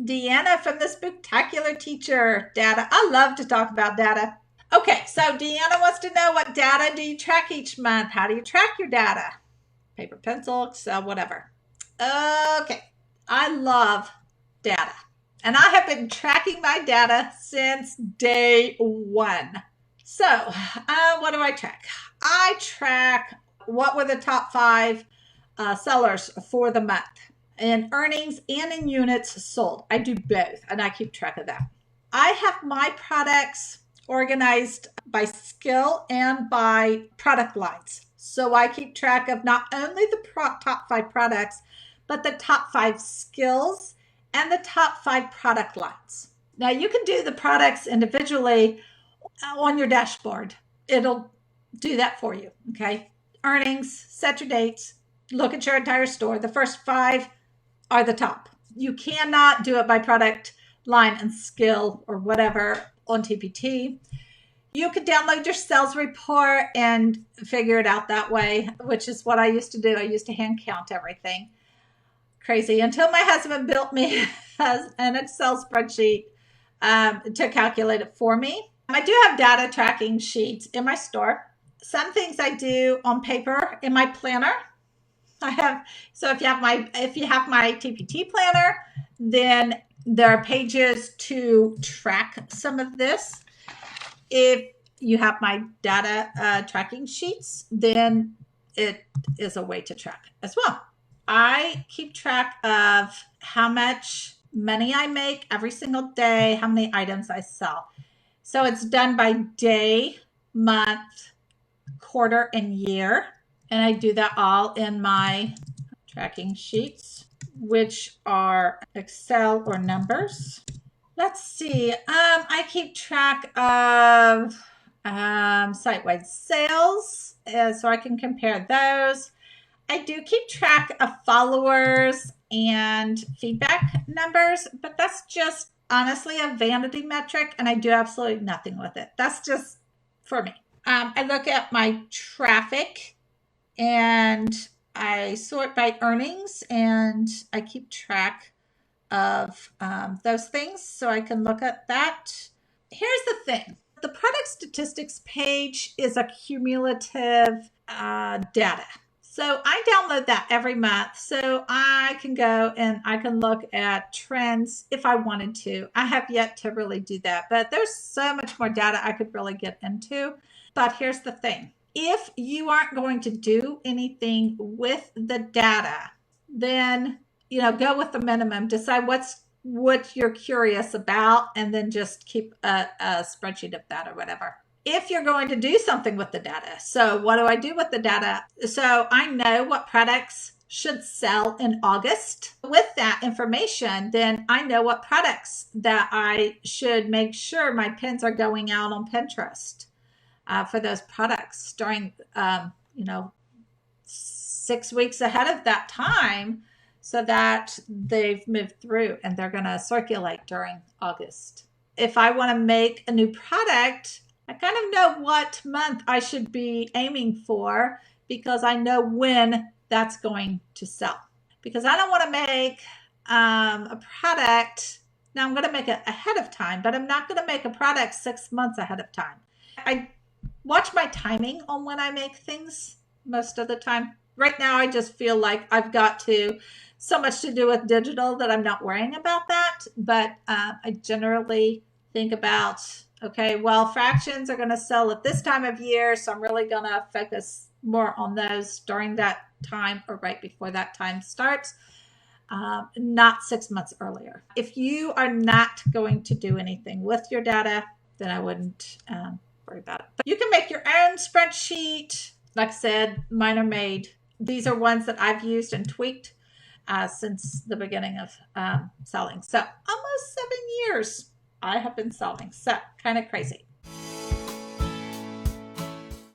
Deanna from the Spectacular Teacher. Data. I love to talk about data. Okay, so Deanna wants to know, what data do you track each month? How do you track your data? Paper, pencil, Excel, whatever. Okay, I love data. And I have been tracking my data since day one. So, what do I track? I track what were the top 5 sellers for the month in earnings and in units sold. I do both, and I keep track of that. I have my products organized by skill and by product lines. So I keep track of not only the top 5 products, but the top 5 skills and the top 5 product lines. Now you can do the products individually on your dashboard. It'll do that for you. Okay. Earnings, set your dates, look at your entire store. The first 5 are the top. You cannot do it by product line and skill or whatever on TPT. You could download your sales report and figure it out that way, which is what I used to do. I used to hand count everything. Crazy, until my husband built me an Excel spreadsheet to calculate it for me. I do have data tracking sheets in my store. Some things I do on paper in my planner. If you have my TPT planner, then there are pages to track some of this. If you have my data tracking sheets, then it is a way to track as well. I keep track of how much money I make every single day, how many items I sell. So it's done by day, month, quarter, and year. And I do that all in my tracking sheets, which are Excel or numbers. Let's see. I keep track of site-wide sales, so I can compare those. I do keep track of followers and feedback numbers, but that's just honestly a vanity metric, and I do absolutely nothing with it. That's just for me. I look at my traffic, and I sort by earnings, and I keep track of those things, so I can look at that. Here's the thing. The product statistics page is a cumulative data. So I download that every month, so I can go and I can look at trends if I wanted to. I have yet to really do that, but there's so much more data I could really get into. But here's the thing. If you aren't going to do anything with the data, then go with the minimum. Decide what you're curious about, and then just keep a spreadsheet of that or whatever. If you're going to do something with the data, so what do I do with the data? So I know what products should sell in August. With that information, then I know what products that I should make sure my pins are going out on Pinterest for those products during 6 weeks ahead of that time, so that they've moved through and they're going to circulate during August. If I want to make a new product, I kind of know what month I should be aiming for, because I know when that's going to sell. Because I don't want to make a product. Now I'm going to make it ahead of time, but I'm not going to make a product 6 months ahead of time. I watch my timing on when I make things most of the time. Right now, I just feel like I've got so much to do with digital that I'm not worrying about that. But I generally think about, okay, well, fractions are going to sell at this time of year, so I'm really going to focus more on those during that time or right before that time starts, not 6 months earlier. If you are not going to do anything with your data, then I wouldn't worry about it. But you can make your own spreadsheet. Like I said, mine are made. These are ones that I've used and tweaked since the beginning of selling. So almost 7 years I have been selling. So kind of crazy.